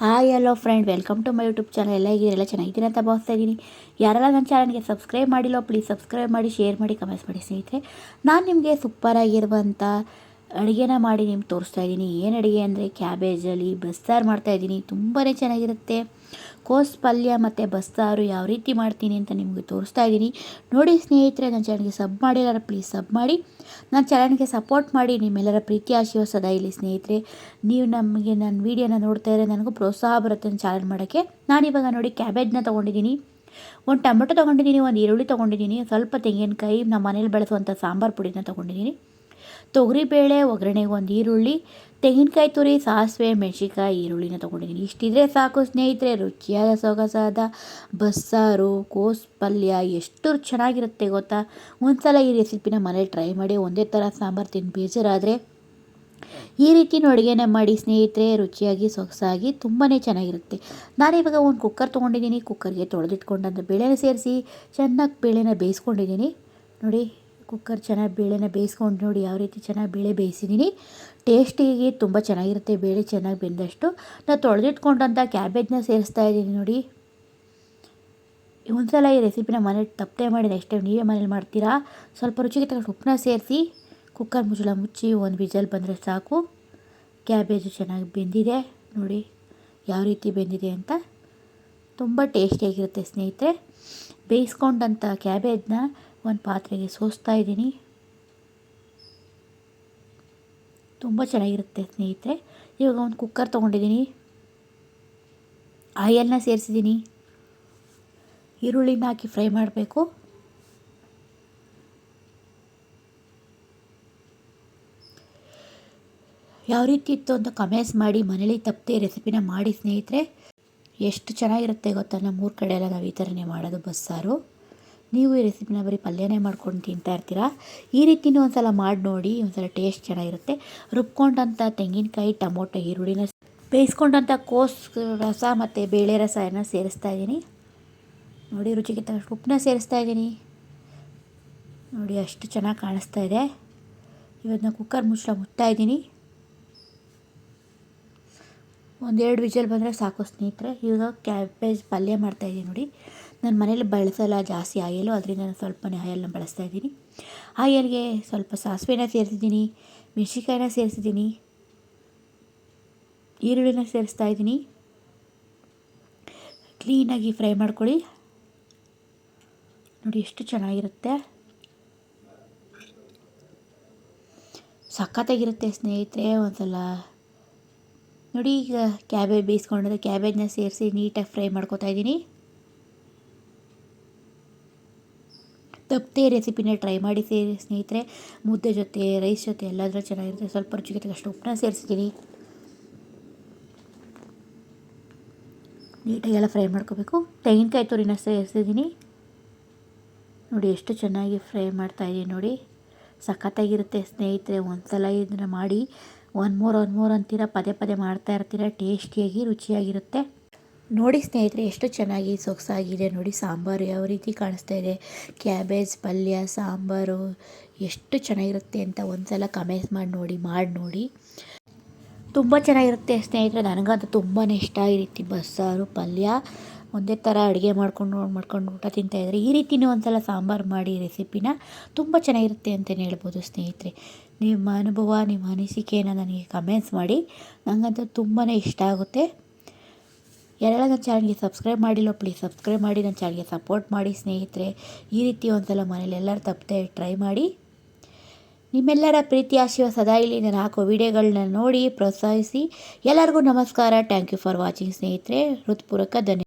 Hi hello friend, welcome to my YouTube channel. ಎಲ್ಲ ಹೇಗಿದ್ದೀರಾ? ಚೆನ್ನಾಗಿದ್ದೀನಿ ಅಂತ ಭಾವಿಸ್ತಾ ಇದ್ದೀನಿ. ಯಾರೆಲ್ಲ ನನ್ನ ಚಾನಲ್ಗೆ ಸಬ್ಸ್ಕ್ರೈಬ್ ಮಾಡಿಲ್ಲ ಪ್ಲೀಸ್ ಸಬ್ಸ್ಕ್ರೈಬ್ ಮಾಡಿ, ಶೇರ್ ಮಾಡಿ, ಕಮೆಂಟ್ಸ್ ಮಾಡಿ ಸ್ನೇಹಿತರೆ. ನಾನು ನಿಮಗೆ ಸೂಪರಾಗಿರುವಂಥ ಅಡುಗೆನ ಮಾಡಿ ನಿಮ್ಗೆ ತೋರಿಸ್ತಾ ಇದ್ದೀನಿ. ಏನು ಅಡುಗೆ ಅಂದರೆ ಕ್ಯಾಬೇಜಲ್ಲಿ ಬಸ್ಸಾರು ಮಾಡ್ತಾಯಿದ್ದೀನಿ. ತುಂಬಾ ಚೆನ್ನಾಗಿರುತ್ತೆ. ಕೋಸ್ ಪಲ್ಯ ಮತ್ತು ಬಸ್ಸಾರು ಯಾವ ರೀತಿ ಮಾಡ್ತೀನಿ ಅಂತ ನಿಮಗೆ ತೋರಿಸ್ತಾ ಇದ್ದೀನಿ. ನೋಡಿ ಸ್ನೇಹಿತರೆ, ನನ್ನ ಚಾನಲ್ಗೆ ಸಬ್ ಮಾಡಿಲ್ಲ ಪ್ಲೀಸ್ ಸಬ್ ಮಾಡಿ, ನನ್ನ ಚಾನಲ್ಗೆ ಸಪೋರ್ಟ್ ಮಾಡಿ. ನಿಮ್ಮೆಲ್ಲರ ಪ್ರೀತಿ ಆಶೀರ್ವಾದ ಸದಾ ಇಲ್ಲಿ ಸ್ನೇಹಿತರೆ. ನೀವು ನಮಗೆ ನನ್ನ ವೀಡಿಯೋನ ನೋಡ್ತಾ ಇದ್ರೆ ನನಗೂ ಪ್ರೋತ್ಸಾಹ ಬರುತ್ತೆ ನನ್ನ ಚಾನಲ್ ಮಾಡೋಕ್ಕೆ. ನಾನಿವಾಗ ನೋಡಿ ಕ್ಯಾಬೇಜ್ನ ತೊಗೊಂಡಿದ್ದೀನಿ, ಒಂದು ಟೊಮೆಟೊ ತೊಗೊಂಡಿದ್ದೀನಿ, ಒಂದು ಈರುಳ್ಳಿ ತೊಗೊಂಡಿದ್ದೀನಿ, ಸ್ವಲ್ಪ ತೆಂಗಿನಕಾಯಿ, ನಮ್ಮ ಮನೇಲಿ ಬೆಳೆಸುವಂಥ ಸಾಂಬಾರು ಪುಡಿನ ತೊಗೊಂಡಿದ್ದೀನಿ, ತೊಗರಿಬೇಳೆ ಒಗ್ಗರಣೆಗೆ ಒಂದು ಈರುಳ್ಳಿ, ತೆಂಗಿನಕಾಯಿ ತುರಿ, ಸಾಸಿವೆ, ಮೆಣಸಿನ್ಕಾಯಿ, ಈರುಳ್ಳಿನ ತೊಗೊಂಡಿದ್ದೀನಿ. ಇಷ್ಟಿದ್ರೆ ಸಾಕು ಸ್ನೇಹಿತರೆ. ರುಚಿಯಾದ ಸೊಗಸಾದ ಬಸ್ಸಾರು ಕೋಸ್ ಪಲ್ಯ ಎಷ್ಟು ಚೆನ್ನಾಗಿರುತ್ತೆ ಗೊತ್ತಾ. ಒಂದ್ಸಲ ಈ ರೆಸಿಪಿನ ಮನೇಲಿ ಟ್ರೈ ಮಾಡಿ. ಒಂದೇ ಥರ ಸಾಂಬಾರು ತಿಂದು ಬೇಜಾರಾದರೆ ಈ ರೀತಿಯೂ ಅಡುಗೆನ ಮಾಡಿ ಸ್ನೇಹಿತರೆ. ರುಚಿಯಾಗಿ ಸೊಗಸಾಗಿ ತುಂಬಾ ಚೆನ್ನಾಗಿರುತ್ತೆ. ನಾನಿವಾಗ ಒಂದು ಕುಕ್ಕರ್ ತೊಗೊಂಡಿದ್ದೀನಿ. ಕುಕ್ಕರ್ಗೆ ತೊಳೆದಿಟ್ಕೊಂಡಂಥ ಬೇಳೆನ ಸೇರಿಸಿ ಚೆನ್ನಾಗಿ ಬೇಳೆನ ಬೇಯಿಸ್ಕೊಂಡಿದ್ದೀನಿ. ನೋಡಿ, ಕುಕ್ಕರ್ ಚೆನ್ನಾಗಿ ಬೇಳೆನ ಬೇಯಿಸ್ಕೊಂಡು ನೋಡಿ ಯಾವ ರೀತಿ ಚೆನ್ನಾಗಿ ಬೇಳೆ ಬೇಯಿಸಿದ್ದೀನಿ. ಟೇಸ್ಟಿಗೆ ತುಂಬ ಚೆನ್ನಾಗಿರುತ್ತೆ ಬೇಳೆ ಚೆನ್ನಾಗಿ ಬೆಂದಷ್ಟು. ನಾನು ತೊಳೆದಿಟ್ಕೊಂಡಂಥ ಕ್ಯಾಬೇಜ್ನ ಸೇರಿಸ್ತಾ ಇದ್ದೀನಿ. ನೋಡಿ, ಒಂದ್ಸಲ ಈ ರೆಸಿಪಿನ ಮನೇಲಿ ತಪ್ಪದೆ ಮಾಡಿ ನೆಕ್ಸ್ಟ್ ಟೈಮ್ ನೀವೇ ಮನೇಲಿ ಮಾಡ್ತೀರಾ. ಸ್ವಲ್ಪ ರುಚಿಗೆ ತಗೊಂಡು ಉಪ್ಪನ್ನ ಸೇರಿಸಿ ಕುಕ್ಕರ್ ಮುಚ್ಚಳ ಮುಚ್ಚಿ ಒಂದು ವಿಜಲ್ ಬಂದರೆ ಸಾಕು. ಕ್ಯಾಬೇಜು ಚೆನ್ನಾಗಿ ಬೆಂದಿದೆ. ನೋಡಿ ಯಾವ ರೀತಿ ಬೆಂದಿದೆ ಅಂತ. ತುಂಬ ಟೇಸ್ಟಿಯಾಗಿರುತ್ತೆ ಸ್ನೇಹಿತರೆ. ಬೇಯಿಸ್ಕೊಂಡಂಥ ಕ್ಯಾಬೇಜ್ನ ಒಂದು ಪಾತ್ರೆಗೆ ಸೋಸ್ತಾ ಇದ್ದೀನಿ. ತುಂಬ ಚೆನ್ನಾಗಿರುತ್ತೆ ಸ್ನೇಹಿತರೆ. ಇವಾಗ ಒಂದು ಕುಕ್ಕರ್ ತೊಗೊಂಡಿದ್ದೀನಿ, ಆಯಿಲ್ನ ಸೇರಿಸಿದ್ದೀನಿ, ಈರುಳ್ಳಿನ ಹಾಕಿ ಫ್ರೈ ಮಾಡಬೇಕು. ಯಾವ ರೀತಿ ಇತ್ತು ಅಂತ ಕಮೆಂಟ್ಸ್ ಮಾಡಿ. ಮನೇಲಿ ತಪ್ಪದೆ ರೆಸಿಪಿನ ಮಾಡಿ ಸ್ನೇಹಿತರೆ. ಎಷ್ಟು ಚೆನ್ನಾಗಿರುತ್ತೆ ಗೊತ್ತಾ. ನಮ್ಮೂರ ಕಡೆ ಎಲ್ಲ ನಾವು ಈ ಥರನೇ ಮಾಡೋದು ಬಸ್ಸಾರು. ನೀವು ಈ ರೆಸಿಪಿನ ಬರೀ ಪಲ್ಯನೇ ಮಾಡ್ಕೊಂಡು ತಿಂತಾ ಇರ್ತೀರಾ. ಈ ರೀತಿಯೂ ಒಂದ್ಸಲ ಮಾಡಿ ನೋಡಿ, ಒಂದ್ಸಲ ಟೇಸ್ಟ್ ಚೆನ್ನಾಗಿರುತ್ತೆ. ರುಬ್ಕೊಂಡಂಥ ತೆಂಗಿನಕಾಯಿ, ಟೊಮೊಟೊ, ಈರುಳ್ಳಿನ ಬೇಯಿಸ್ಕೊಂಡಂಥ ಕೋಸ್ ರಸ ಮತ್ತು ಬೇಳೆ ರಸ ಎಲ್ಲ ಸೇರಿಸ್ತಾ ಇದ್ದೀನಿ. ನೋಡಿ, ರುಚಿಗೆ ತಕ್ಕಷ್ಟು ಉಪ್ಪನ್ನ ಸೇರಿಸ್ತಾ ಇದ್ದೀನಿ. ನೋಡಿ ಅಷ್ಟು ಚೆನ್ನಾಗಿ ಕಾಣಿಸ್ತಾ ಇದೆ. ಇವತ್ತು ನಾನು ಕುಕ್ಕರ್ ಮುಚ್ಚಳ ಮುಚ್ತಾ ಇದ್ದೀನಿ. ಒಂದೆರಡು ವಿಜಲ್ ಬಂದರೆ ಸಾಕು ಸ್ನೇಹಿತರೆ. ಇವಾಗ ಕ್ಯಾಬೇಜ್ ಪಲ್ಯ ಮಾಡ್ತಾಯಿದ್ದೀನಿ. ನೋಡಿ, ನಾನು ಮನೇಲಿ ಬಳಸಲ್ಲ ಜಾಸ್ತಿ ಆಯಿಲು, ಅದರಿಂದ ನಾನು ಸ್ವಲ್ಪನೇ ಆಯಿಲ್ನ ಬಳಸ್ತಾ ಇದ್ದೀನಿ. ಆಯಿಲ್ಗೆ ಸ್ವಲ್ಪ ಸಾಸಿವೆನ ಸೇರಿಸಿದ್ದೀನಿ, ಮೆಣಸಿನ್ಕಾಯಿನ ಸೇರಿಸಿದ್ದೀನಿ, ಈರುಳ್ಳಿನ ಸೇರಿಸ್ತಾ ಇದ್ದೀನಿ. ಕ್ಲೀನಾಗಿ ಫ್ರೈ ಮಾಡ್ಕೊಳ್ಳಿ. ನೋಡಿ ಎಷ್ಟು ಚೆನ್ನಾಗಿರುತ್ತೆ, ಸಖತ್ತಾಗಿರುತ್ತೆ ಸ್ನೇಹಿತರೆ. ಒಂದ್ಸಲ ನೋಡಿ. ಈಗ ಕ್ಯಾಬೇಜ್ ಬೇಯಿಸ್ಕೊಂಡಿದ್ದೆ ಕ್ಯಾಬೇಜ್ನ ಸೇರಿಸಿ ನೀಟಾಗಿ ಫ್ರೈ ಮಾಡ್ಕೊತಾ ಇದ್ದೀನಿ. ತಪ್ಪದೆ ರೆಸಿಪಿನ ಟ್ರೈ ಮಾಡಿ ಸ್ನೇಹಿತರೆ. ಮುದ್ದೆ ಜೊತೆ, ರೈಸ್ ಜೊತೆ ಎಲ್ಲಾದರೂ ಚೆನ್ನಾಗಿರುತ್ತೆ. ಸ್ವಲ್ಪ ರುಚಿಗೆ ತಕ್ಕಷ್ಟು ಉಪ್ಪನ್ನ ಸೇರಿಸಿದ್ದೀನಿ. ನೀಟಾಗೆಲ್ಲ ಫ್ರೈ ಮಾಡ್ಕೋಬೇಕು. ತೆಂಗಿನಕಾಯಿ ತುರಿನ ಸೇರಿಸಿದ್ದೀನಿ. ನೋಡಿ ಎಷ್ಟು ಚೆನ್ನಾಗಿ ಫ್ರೈ ಮಾಡ್ತಾಯಿದ್ದೀನಿ. ನೋಡಿ, ಸಖತ್ತಾಗಿರುತ್ತೆ ಸ್ನೇಹಿತರೆ. ಒಂದ್ಸಲ ಇದನ್ನು ಮಾಡಿ ಒನ್ ಮೋರ್ ಅಂತೀರ, ಪದೇ ಪದೇ ಮಾಡ್ತಾ ಇರ್ತೀರ. ಟೇಸ್ಟಿಯಾಗಿ ರುಚಿಯಾಗಿರುತ್ತೆ. ನೋಡಿ ಸ್ನೇಹಿತರೆ, ಎಷ್ಟು ಚೆನ್ನಾಗಿ ಸೊಗಸಾಗಿದೆ. ನೋಡಿ ಸಾಂಬಾರು ಯಾವ ರೀತಿ ಕಾಣಿಸ್ತಾ ಇದೆ. ಕ್ಯಾಬೇಜ್ ಪಲ್ಯ ಸಾಂಬಾರು ಎಷ್ಟು ಚೆನ್ನಾಗಿರುತ್ತೆ ಅಂತ ಒಂದ್ಸಲ ಕಮೆಂಟ್ಸ್ ಮಾಡಿ ನೋಡಿ. ತುಂಬ ಚೆನ್ನಾಗಿರುತ್ತೆ ಸ್ನೇಹಿತರೆ. ನನಗಂತೂ ತುಂಬಾ ಇಷ್ಟ ಈ ರೀತಿ ಬಸ್ಸಾರು ಪಲ್ಯ. ಒಂದೇ ಥರ ಅಡುಗೆ ಮಾಡ್ಕೊಂಡು ಊಟ ತಿಂತಾಯಿದ್ರೆ ಈ ರೀತಿಯೂ ಒಂದ್ಸಲ ಸಾಂಬಾರು ಮಾಡಿ ರೆಸಿಪಿನ. ತುಂಬ ಚೆನ್ನಾಗಿರುತ್ತೆ ಅಂತಲೇ ಹೇಳ್ಬೋದು ಸ್ನೇಹಿತರೆ. ನಿಮ್ಮ ಅನುಭವ, ನಿಮ್ಮ ಅನಿಸಿಕೆಯನ್ನು ನನಗೆ ಕಮೆಂಟ್ಸ್ ಮಾಡಿ. ನನಗಂತೂ ತುಂಬಾ ಇಷ್ಟ ಆಗುತ್ತೆ. ಯಾರೆಲ್ಲ ನನ್ನ ಚಾನಲ್ಗೆ ಸಬ್ಸ್ಕ್ರೈಬ್ ಮಾಡಿಲ್ಲ ಪ್ಲೀಸ್ ಸಬ್ಸ್ಕ್ರೈಬ್ ಮಾಡಿ, ನನ್ನ ಚಾನಲ್ಗೆ ಸಪೋರ್ಟ್ ಮಾಡಿ ಸ್ನೇಹಿತರೆ. ಈ ರೀತಿ ಒಂದ್ಸಲ ಮನೇಲಿ ಎಲ್ಲರೂ ತಪ್ಪದೆ ಟ್ರೈ ಮಾಡಿ. ನಿಮ್ಮೆಲ್ಲರ ಪ್ರೀತಿ ಆಶೀರ್ವಾದ ಸದಾ ಇಲ್ಲಿ. ನಾನು ಹಾಕೋ ವಿಡಿಯೋಗಳನ್ನ ನೋಡಿ ಪ್ರೋತ್ಸಾಹಿಸಿ. ಎಲ್ಲರಿಗೂ ನಮಸ್ಕಾರ. ಥ್ಯಾಂಕ್ ಯು ಫಾರ್ ವಾಚಿಂಗ್ ಸ್ನೇಹಿತರೆ. ಹೃತ್ಪೂರ್ವಕ ಧನ್ಯವಾದ.